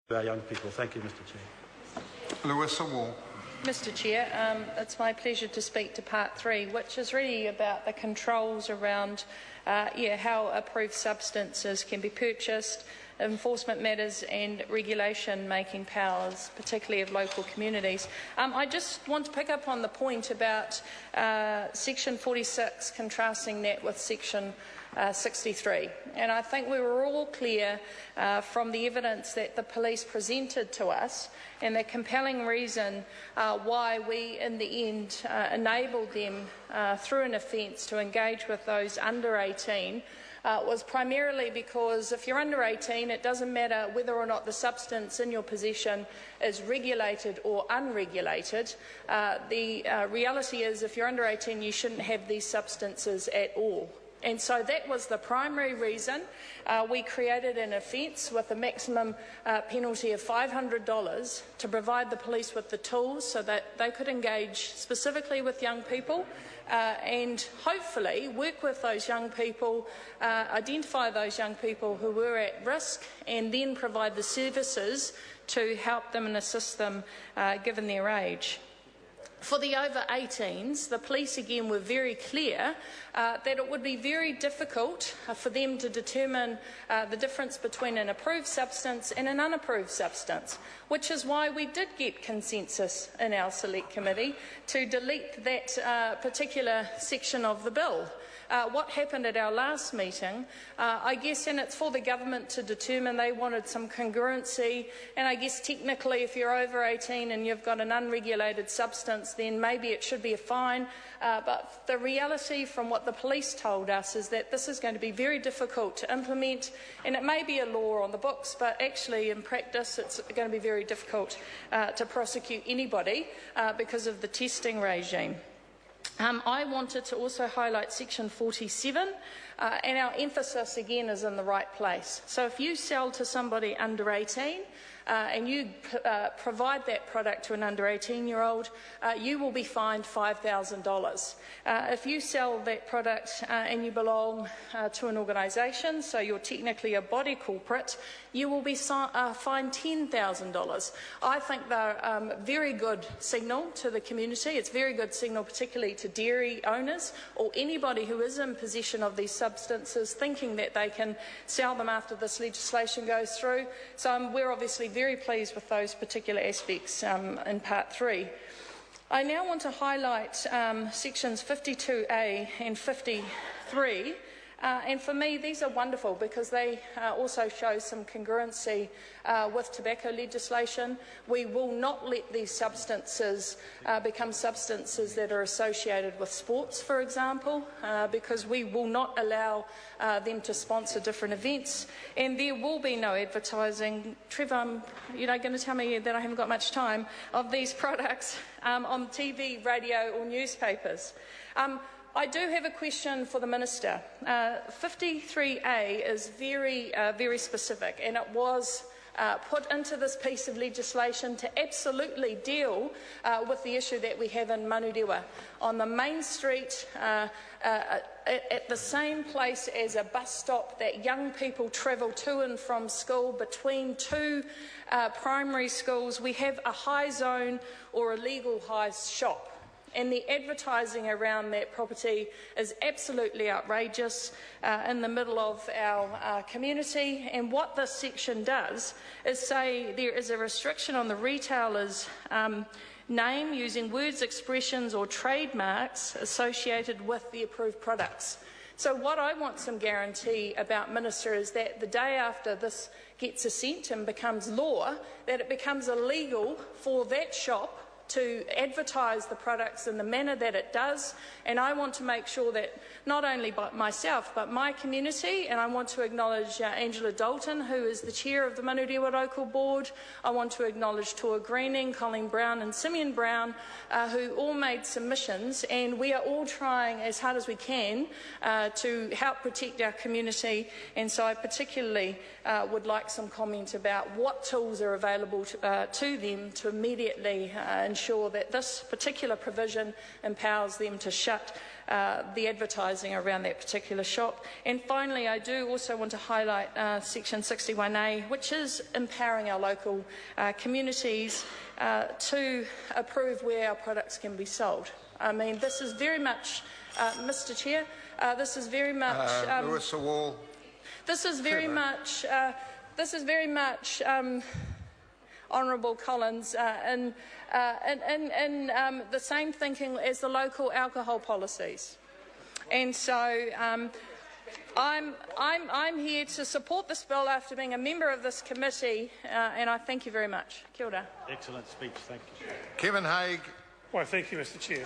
Our young people. Thank you, Mr. Chair. Lewis Wall. Mr. Chair, it's my pleasure to speak to Part 3, which is really about the controls around how approved substances can be purchased, enforcement matters and regulation-making powers, particularly of local communities. I just want to pick up on the point about Section 46, contrasting that with Section 63. And I think we were all clear from the evidence that the police presented to us and the compelling reason why we, in the end, enabled them through an offence to engage with those under 18 was primarily because if you're under 18, it doesn't matter whether or not the substance in your possession is regulated or unregulated. The reality is, if you're under 18, you shouldn't have these substances at all. And so that was the primary reason we created an offence with a maximum penalty of $500 to provide the police with the tools so that they could engage specifically with young people and hopefully work with those young people, identify those young people who were at risk, and then provide the services to help them and assist them given their age. For the over 18s, the police again were very clear that it would be very difficult for them to determine the difference between an approved substance and an unapproved substance, which is why we did get consensus in our Select Committee to delete that particular section of the bill. What happened at our last meeting, I guess, and it's for the government to determine, they wanted some congruency, and I guess technically if you're over 18 and you've got an unregulated substance, then maybe it should be a fine, but the reality from what the police told us is that this is going to be very difficult to implement, and it may be a law on the books, but actually in practice it's going to be very difficult to prosecute anybody because of the testing regime. I wanted to also highlight Section 47, and our emphasis again is in the right place. So if you sell to somebody under 18 and you provide that product to an under 18-year-old, you will be fined $5,000. If you sell that product and you belong to an organisation, so you're technically a body corporate, you will be fined $10,000. I think they're a very good signal to the community. It's a very good signal particularly to dairy owners or anybody who is in possession of these substances thinking that they can sell them after this legislation goes through. So we're obviously very pleased with those particular aspects in Part 3. I now want to highlight Sections 52A and 53. And for me, these are wonderful because they also show some congruency with tobacco legislation. We will not let these substances become substances that are associated with sports, for example, because we will not allow them to sponsor different events. And there will be no advertising. Trevor, you're not going to tell me that I haven't got much time of these products on TV, radio or newspapers. I do have a question for the Minister. 53A is very specific, and it was put into this piece of legislation to absolutely deal with the issue that we have in Manurewa. On the main street, at the same place as a bus stop that young people travel to and from school between two primary schools, we have a high zone or a legal high shop. And the advertising around that property is absolutely outrageous in the middle of our community. And what this section does is say there is a restriction on the retailer's name using words, expressions or trademarks associated with the approved products. So what I want some guarantee about, Minister, is that the day after this gets assent and becomes law, that it becomes illegal for that shop to advertise the products in the manner that it does, and I want to make sure that not only by myself but my community, and I want to acknowledge Angela Dalton, who is the chair of the Manurewa Local Board. I want to acknowledge Tua Greening, Colleen Brown and Simeon Brown, who all made submissions, and we are all trying as hard as we can to help protect our community. And so I particularly would like some comment about what tools are available to them to immediately ensure ensure that this particular provision empowers them to shut the advertising around that particular shop. And finally, I do also want to highlight Section 61A, which is empowering our local communities to approve where our products can be sold. I mean, this is very much, Mr. Chair, this is very much. Lewis Wall. This is very much. Honourable Collins, in the same thinking as the local alcohol policies, and so I'm here to support this bill after being a member of this committee, and I thank you very much. Kia ora. Excellent speech. Thank you. Kevin Haig. Well, thank you, Mr. Chair.